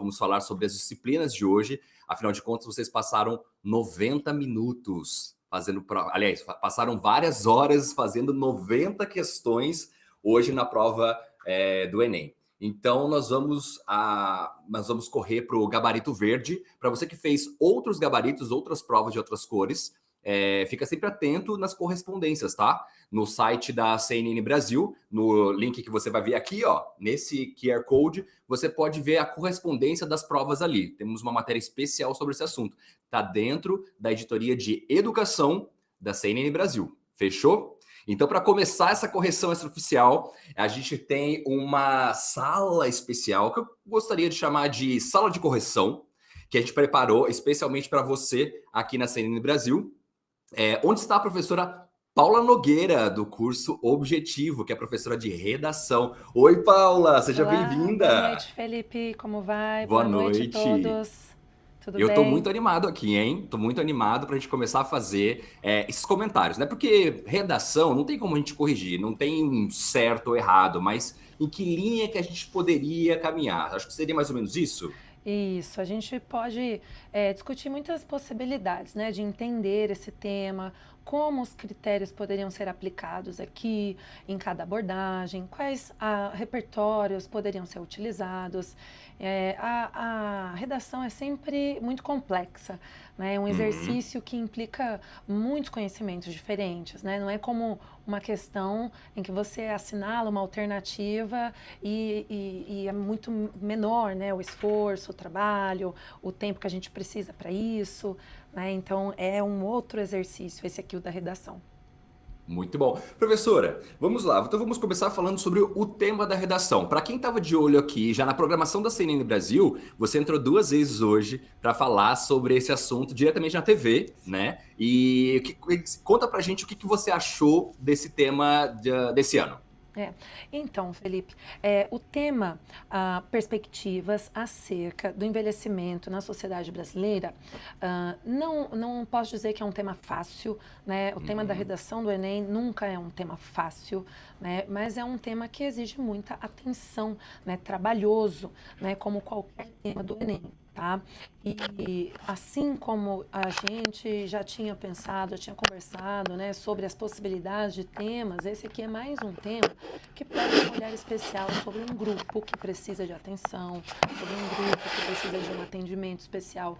vamos falar sobre as disciplinas de hoje. Afinal de contas, vocês passaram 90 minutos fazendo prova. Aliás, passaram várias horas fazendo 90 questões hoje na prova do Enem. Então, nós vamos correr para o gabarito verde. Para você que fez outros gabaritos, outras provas de outras cores, fica sempre atento nas correspondências, tá? No site da CNN Brasil, no link que você vai ver aqui, ó, nesse QR Code, você pode ver a correspondência das provas ali. Temos uma matéria especial sobre esse assunto. Tá dentro da editoria de Educação da CNN Brasil. Fechou? Então, para começar essa correção extraoficial, a gente tem uma sala especial que eu gostaria de chamar de sala de correção, que a gente preparou especialmente para você aqui na CNN Brasil. Onde está a professora Paula Nogueira, do curso Objetivo, que é professora de redação. Oi, Paula, seja Olá, bem-vinda. boa noite, Felipe. Como vai? Boa Boa noite a noite. todos. Tudo Eu tô bem? muito animado aqui, hein? Tô muito animado pra gente começar a fazer esses comentários, né? Porque redação não tem como a gente corrigir, não tem um certo ou errado, mas em que linha que a gente poderia caminhar? Acho que seria mais ou menos isso. Isso, a gente pode discutir muitas possibilidades, né, de entender esse tema, como os critérios poderiam ser aplicados aqui em cada abordagem, quais repertórios poderiam ser utilizados. A redação é sempre muito complexa, né, é um Uhum. exercício que implica muitos conhecimentos diferentes, né, não é como uma questão em que você assinala uma alternativa e é muito menor, né, o esforço, o trabalho, o tempo que a gente precisa para isso, né? Então é um outro exercício, esse aqui, o da redação. Muito bom. Professora, vamos lá. Então vamos começar falando sobre o tema da redação. Para quem estava de olho aqui, já na programação da CNN Brasil, você entrou 2 vezes hoje para falar sobre esse assunto diretamente na TV, né? E conta pra gente o que você achou desse tema desse ano. É. Então, Felipe, o tema perspectivas acerca do envelhecimento na sociedade brasileira, não posso dizer que é um tema fácil, né? O tema da Uhum. redação do Enem nunca é um tema fácil, né? Mas é um tema que exige muita atenção, né? Trabalhoso, né? Como qualquer tema do Enem. Tá? E assim como a gente já tinha pensado, já tinha conversado, né, sobre as possibilidades de temas, esse aqui é mais um tema que pede um olhar especial sobre um grupo que precisa de atenção, sobre um grupo que precisa de um atendimento especial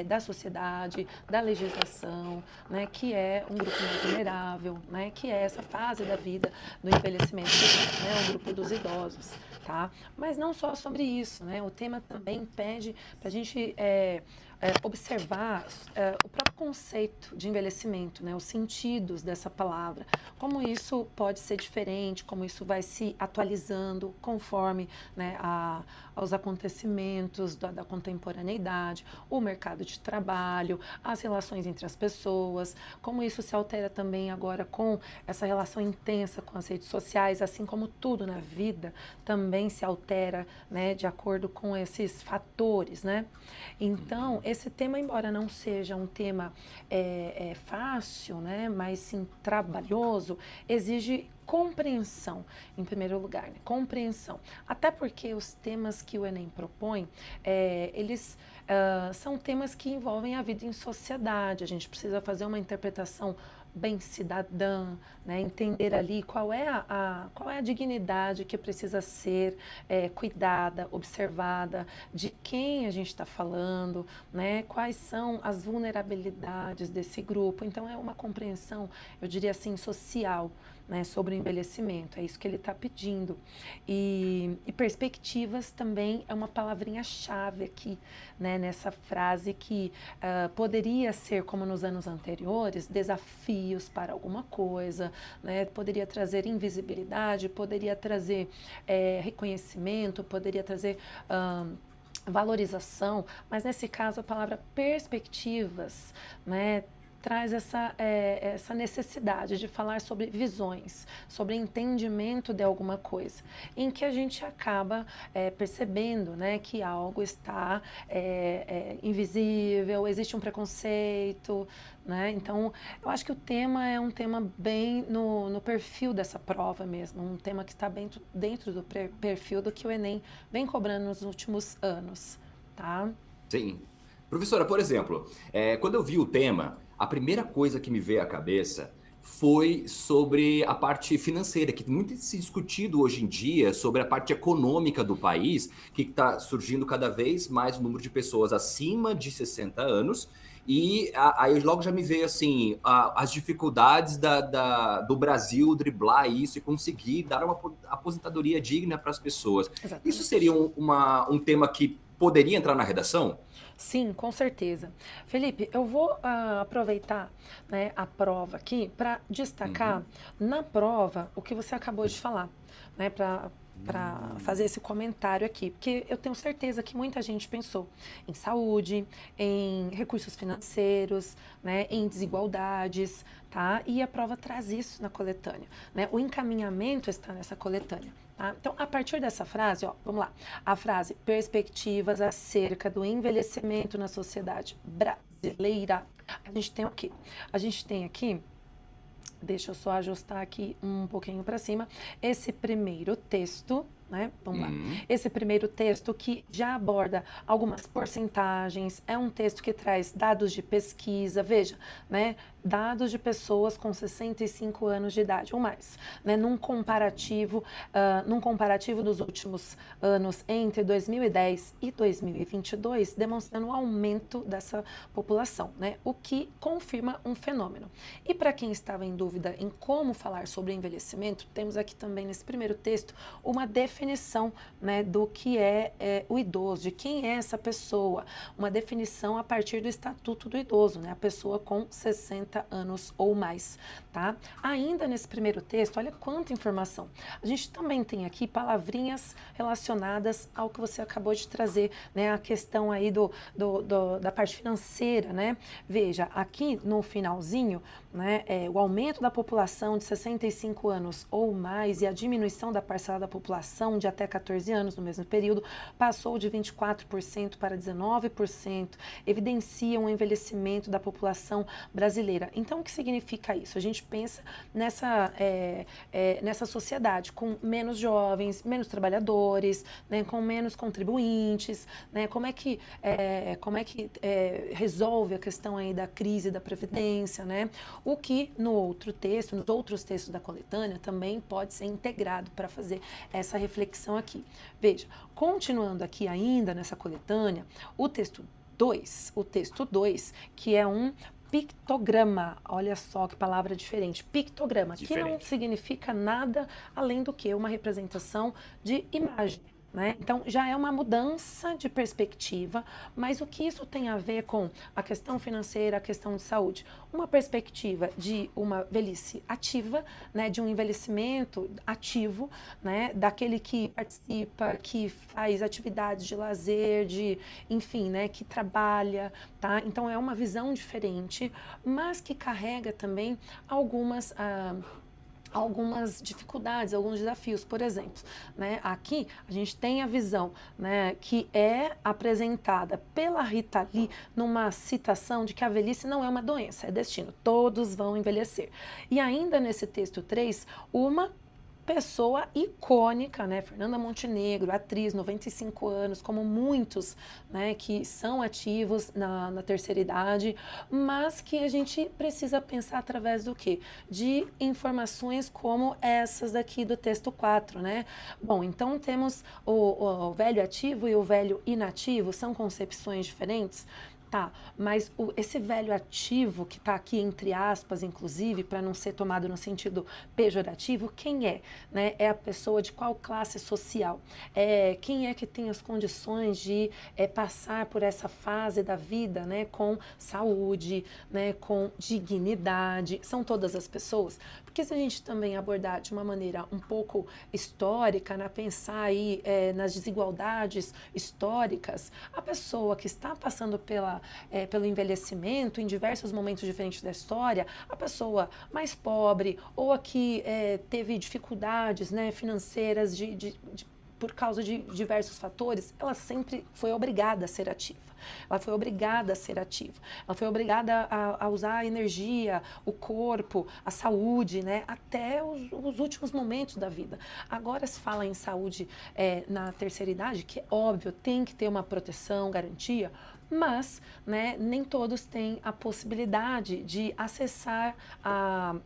da sociedade, da legislação, né, que é um grupo mais vulnerável, né, que é essa fase da vida do envelhecimento, né, o grupo dos idosos, tá? Mas não só sobre isso, né? O tema também pede para a gente observar o próprio conceito de envelhecimento, né? Os sentidos dessa palavra, como isso pode ser diferente, como isso vai se atualizando conforme, né, aos acontecimentos da contemporaneidade, o mercado de trabalho, as relações entre as pessoas, como isso se altera também agora com essa relação intensa com as redes sociais, assim como tudo na vida também se altera, né, de acordo com esses fatores, né? Então, esse tema, embora não seja um tema fácil, né, mas sim trabalhoso, exige compreensão, em primeiro lugar, né? Compreensão. Até porque os temas que o Enem propõe, eles são temas que envolvem a vida em sociedade. A gente precisa fazer uma interpretação bem cidadã, né? Entender ali qual é a dignidade que precisa ser cuidada, observada, de quem a gente está falando, né? Quais são as vulnerabilidades desse grupo. Então, é uma compreensão, eu diria assim, social, né, sobre o envelhecimento, é isso que ele está pedindo. E perspectivas também é uma palavrinha-chave aqui, né, nessa frase que poderia ser, como nos anos anteriores, desafios para alguma coisa, né, poderia trazer invisibilidade, poderia trazer reconhecimento, poderia trazer valorização, mas nesse caso a palavra perspectivas, né, traz essa necessidade de falar sobre visões, sobre entendimento de alguma coisa, em que a gente acaba percebendo, né, que algo está invisível, existe um preconceito, né? Então, eu acho que o tema é um tema bem no perfil dessa prova mesmo, um tema que está bem dentro do perfil do que o Enem vem cobrando nos últimos anos. tá? Sim. Professora, por exemplo, quando eu vi o tema, a primeira coisa que me veio à cabeça foi sobre a parte financeira, que muito se discutido hoje em dia sobre a parte econômica do país, que está surgindo cada vez mais o número de pessoas acima de 60 anos, e aí logo já me veio assim, as dificuldades do Brasil driblar isso e conseguir dar uma aposentadoria digna para as pessoas. Isso seria Exatamente. um tema que poderia entrar na redação? Sim, com certeza. Felipe, eu vou aproveitar, né, a prova aqui para destacar Uhum. na prova o que você acabou de falar, né, para fazer Hum, esse comentário aqui, porque eu tenho certeza que muita gente pensou em saúde, em recursos financeiros, né, em desigualdades, tá? E a prova traz isso na coletânea, né? O encaminhamento está nessa coletânea. Tá? Então, a partir dessa frase, ó, vamos lá. A frase perspectivas acerca do envelhecimento na sociedade brasileira. A gente tem o quê? A gente tem aqui, deixa eu só ajustar aqui um pouquinho para cima, esse primeiro texto, né? Vamos lá. hum, Esse primeiro texto que já aborda algumas porcentagens, é um texto que traz dados de pesquisa, veja, né? Dados de pessoas com 65 anos de idade ou mais, né? Num comparativo dos últimos anos entre 2010 e 2022, demonstrando o aumento dessa população, né? O que confirma um fenômeno. E para quem estava em dúvida em como falar sobre envelhecimento, temos aqui também nesse primeiro texto uma definição, né, do que é o idoso, de quem é essa pessoa, uma definição a partir do Estatuto do Idoso, né, a pessoa com 60 anos ou mais, tá? Ainda nesse primeiro texto, olha quanta informação. A gente também tem aqui palavrinhas relacionadas ao que você acabou de trazer, né, a questão aí da parte financeira, né? Veja, aqui no finalzinho, né, o aumento da população de 65 anos ou mais e a diminuição da parcela da população de até 14 anos no mesmo período passou de 24% para 19%, evidencia um envelhecimento da população brasileira. Então, o que significa isso? A gente pensa nessa sociedade com menos jovens, menos trabalhadores, né, com menos contribuintes, né, como é que resolve a questão aí da crise da previdência, né? O que no outro texto, nos outros textos da coletânea, também pode ser integrado para fazer essa reflexão aqui. Veja, continuando aqui ainda nessa coletânea, o texto 2, que é um pictograma, olha só que palavra diferente, pictograma, que não diferente. significa nada além do que uma representação de imagem. Né? Então, já é uma mudança de perspectiva, mas o que isso tem a ver com a questão financeira, a questão de saúde? Uma perspectiva de uma velhice ativa, né? De um envelhecimento ativo, né? Daquele que participa, que faz atividades de lazer, enfim, né? Que trabalha, tá? Então, é uma visão diferente, mas que carrega também algumas dificuldades, alguns desafios. Por exemplo, né, aqui a gente tem a visão, né, que é apresentada pela Rita Lee numa citação de que a velhice não é uma doença, é destino, todos vão envelhecer. E ainda nesse texto 3, uma pessoa icônica, né, Fernanda Montenegro, atriz, 95 anos, como muitos, né, que são ativos na terceira idade, mas que a gente precisa pensar através do quê? De informações como essas daqui do texto 4, né? Bom, então temos o velho ativo e o velho inativo, são concepções diferentes? Tá, mas esse velho ativo, que está aqui entre aspas, inclusive, para não ser tomado no sentido pejorativo, quem é? Né? É a pessoa de qual classe social? Quem é que tem as condições de passar por essa fase da vida, né, com saúde, né, com dignidade? São todas as pessoas? Porque se a gente também abordar de uma maneira um pouco histórica, né, pensar aí nas desigualdades históricas, a pessoa que está passando pelo envelhecimento em diversos momentos diferentes da história, a pessoa mais pobre ou a que teve dificuldades, né, financeiras por causa de diversos fatores, ela sempre foi obrigada a ser ativa. Ela foi obrigada a ser ativa. Ela foi obrigada a usar a energia, o corpo, a saúde, né? Até os últimos momentos da vida. Agora se fala em saúde na terceira idade, que é óbvio, tem que ter uma proteção, garantia, mas, né, nem todos têm a possibilidade de acessar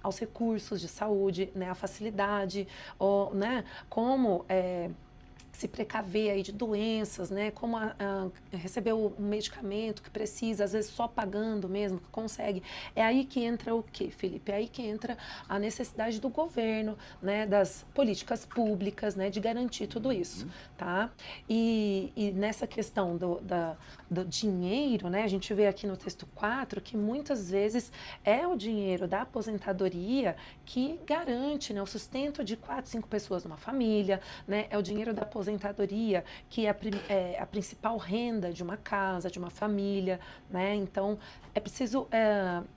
aos recursos de saúde, né, a facilidade, ou, né, como se precaver aí de doenças, né? Como receber um medicamento que precisa, às vezes só pagando mesmo, que consegue. É aí que entra o quê, Felipe? É aí que entra a necessidade do governo, né? Das políticas públicas, né? De garantir tudo isso, tá? E nessa questão do dinheiro, né? A gente vê aqui no texto 4 que muitas vezes é o dinheiro da aposentadoria que garante, né, o sustento de 4, 5 pessoas numa família, né? É o dinheiro da aposentadoria que é a principal renda de uma casa, de uma família, né? Então, é preciso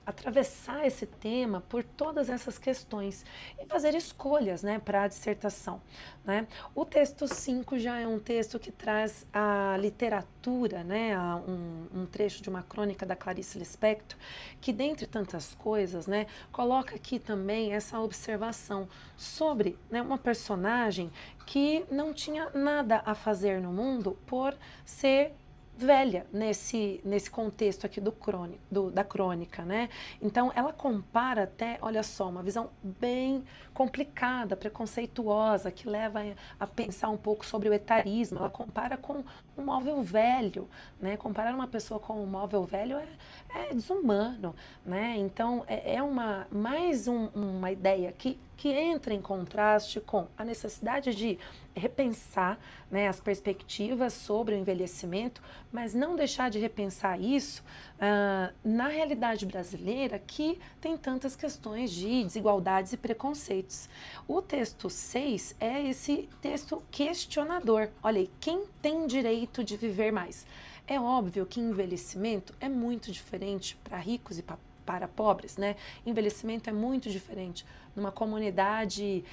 atravessar esse tema por todas essas questões e fazer escolhas, né, para a dissertação, né? O texto 5 já é um texto que traz a literatura, né, um trecho de uma crônica da Clarice Lispector, que, dentre tantas coisas, né, coloca aqui também essa observação sobre, né, uma personagem que não tinha nada a fazer no mundo por ser velha nesse contexto aqui da crônica, né? Então, ela compara até, olha só, uma visão bem complicada, preconceituosa, que leva a pensar um pouco sobre o etarismo. Ela compara com um móvel velho, né? Comparar uma pessoa com um móvel velho é desumano, né? Então, mais uma ideia que entra em contraste com a necessidade de repensar, né, as perspectivas sobre o envelhecimento, mas não deixar de repensar isso na realidade brasileira, que tem tantas questões de desigualdades e preconceitos. O texto 6 é esse texto questionador. Olha aí, quem tem direito de viver mais? É óbvio que envelhecimento é muito diferente para ricos e para pobres, né? Envelhecimento é muito diferente numa comunidade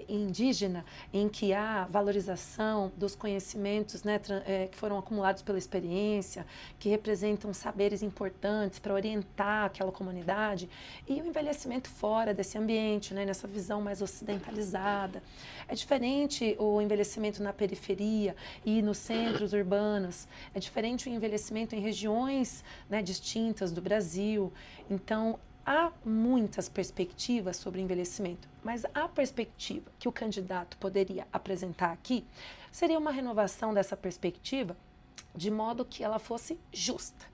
indígena, em que há valorização dos conhecimentos, né, que foram acumulados pela experiência, que representam saberes importantes para orientar aquela comunidade, e o envelhecimento fora desse ambiente, né, nessa visão mais ocidentalizada. É diferente o envelhecimento na periferia e nos centros urbanos, é diferente o envelhecimento em regiões, né, distintas do Brasil. Então, há muitas perspectivas sobre envelhecimento, mas a perspectiva que o candidato poderia apresentar aqui seria uma renovação dessa perspectiva de modo que ela fosse justa,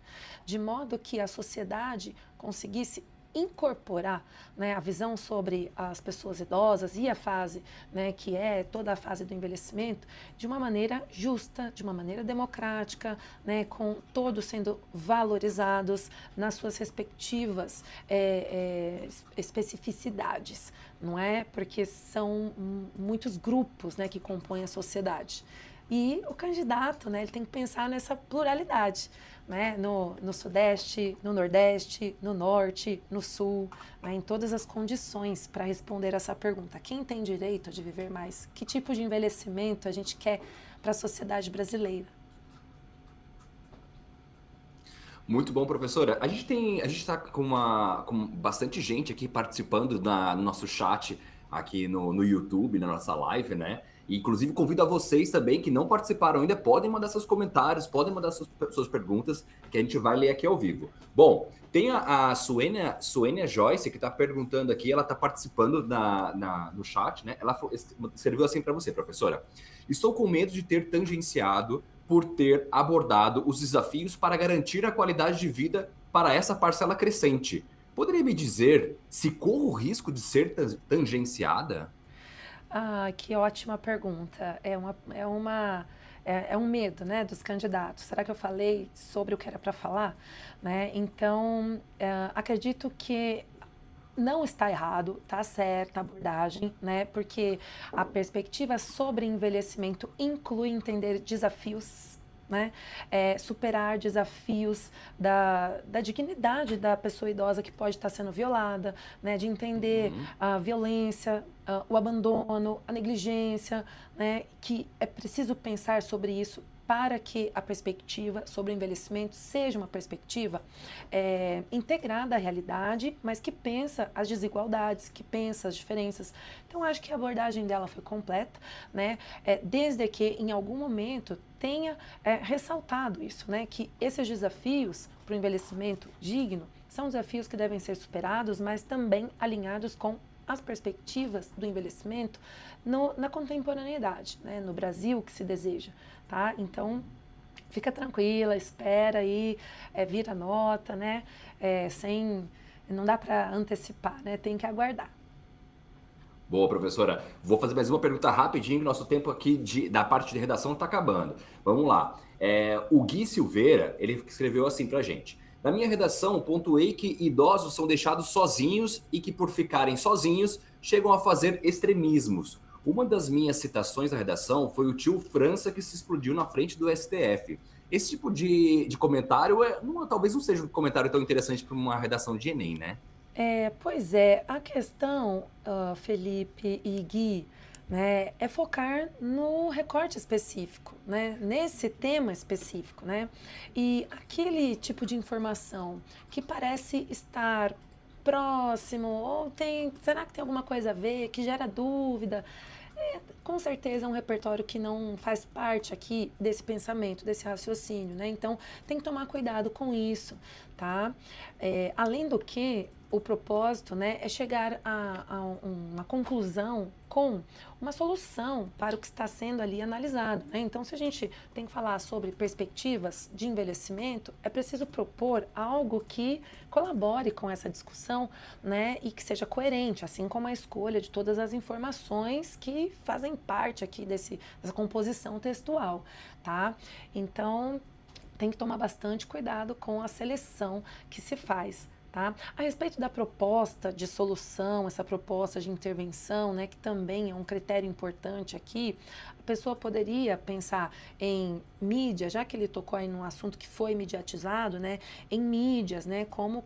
de modo que a sociedade conseguisse incorporar, né, a visão sobre as pessoas idosas e a fase, né, que é toda a fase do envelhecimento, de uma maneira justa, de uma maneira democrática, né, com todos sendo valorizados nas suas respectivas especificidades, não é? Porque são muitos grupos, né, que compõem a sociedade. E o candidato, né, ele tem que pensar nessa pluralidade, né, no Sudeste, no Nordeste, no Norte, no Sul, né, em todas as condições para responder essa pergunta. Quem tem direito de viver mais? Que tipo de envelhecimento a gente quer para a sociedade brasileira? Muito bom, professora. A gente está com bastante gente aqui participando no nosso chat aqui no YouTube, na nossa live, né? E, inclusive, convido a vocês também que não participaram ainda, podem mandar seus comentários, podem mandar suas perguntas, que a gente vai ler aqui ao vivo. Bom, tem a Suênia Joyce, que está perguntando aqui, ela está participando no chat, né? Ela escreveu assim para você, professora. Estou com medo de ter tangenciado por ter abordado os desafios para garantir a qualidade de vida para essa parcela crescente. Poderia me dizer se corro o risco de ser tangenciada? Ah, que ótima pergunta. É um medo, né, dos candidatos. Será que eu falei sobre o que era para falar? Né? Então, acredito que não está errado, está certa a abordagem, né? Porque a perspectiva sobre envelhecimento inclui entender desafios né? Superar desafios da dignidade da pessoa idosa que pode estar sendo violada, né? De entender a violência, o abandono, a negligência, né? Que é preciso pensar sobre isso para que a perspectiva sobre o envelhecimento seja uma perspectiva integrada à realidade, mas que pensa as desigualdades, que pensa as diferenças. Então, acho que a abordagem dela foi completa, né? Desde que, em algum momento, tenha ressaltado isso, né? Que esses desafios para o envelhecimento digno são desafios que devem ser superados, mas também alinhados com as perspectivas do envelhecimento na contemporaneidade, né? No Brasil que se deseja. Tá? Então, fica tranquila, espera aí, vira nota, né? Não dá para antecipar, né? Tem que aguardar. Boa, professora. Vou fazer mais uma pergunta rapidinho, que nosso tempo aqui da parte de redação está acabando. Vamos lá. O Gui Silveira, ele escreveu assim para a gente. Na minha redação, pontuei que idosos são deixados sozinhos e que, por ficarem sozinhos, chegam a fazer extremismos. Uma das minhas citações na redação foi o tio França que se explodiu na frente do STF. Esse tipo de comentário talvez não seja um comentário tão interessante para uma redação de Enem, né? Pois é, a questão, Felipe e Gui, né, é focar no recorte específico, né, nesse tema específico, né, e aquele tipo de informação que parece estar próximo, ou será que tem alguma coisa a ver, que gera dúvida, com certeza é um repertório que não faz parte aqui desse pensamento, desse raciocínio, né? Então tem que tomar cuidado com isso, tá? Além do que, o propósito, né, é chegar a uma conclusão com uma solução para o que está sendo ali analisado, né? Então, se a gente tem que falar sobre perspectivas de envelhecimento, é preciso propor algo que colabore com essa discussão, né, e que seja coerente, assim como a escolha de todas as informações que fazem parte aqui dessa composição textual, tá? Então, tem que tomar bastante cuidado com a seleção que se faz. Tá? A respeito da proposta de solução, essa proposta de intervenção, né, que também é um critério importante aqui, a pessoa poderia pensar em mídia, já que ele tocou aí num assunto que foi mediatizado, né, em mídias, né, como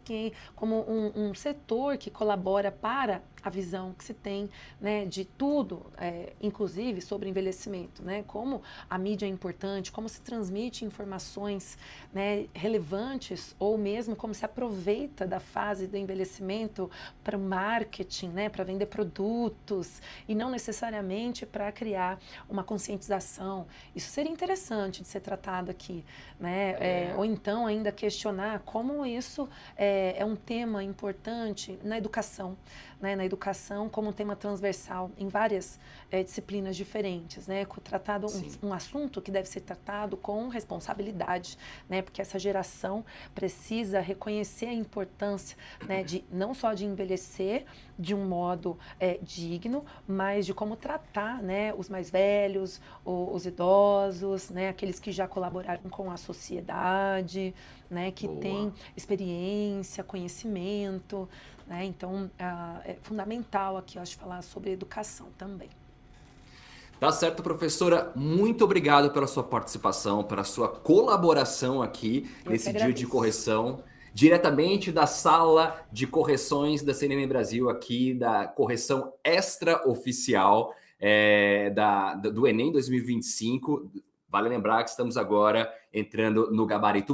um setor que colabora para a visão que se tem, né, de tudo, inclusive sobre envelhecimento, né, como a mídia é importante, como se transmite informações, né, relevantes, ou mesmo como se aproveita da fase do envelhecimento para o marketing, né, para vender produtos, e não necessariamente para criar uma conscientização. Isso seria interessante de ser tratado aqui, né? Ou então ainda questionar como isso é um tema importante na educação, né, na educação como um tema transversal em várias disciplinas diferentes, né, tratado um assunto que deve ser tratado com responsabilidade, né, porque essa geração precisa reconhecer a importância, né, de não só de envelhecer de um modo digno, mas de como tratar, né, os mais velhos, os idosos, né, aqueles que já colaboraram com a sociedade, né, que têm experiência, conhecimento, né? Então, é fundamental aqui, eu acho, falar sobre educação também. Tá certo, professora. Muito obrigado pela sua participação, pela sua colaboração aqui nesse dia de correção, diretamente da sala de correções da CNN Brasil, aqui da correção extraoficial do Enem 2025. Vale lembrar que estamos agora entrando no gabarito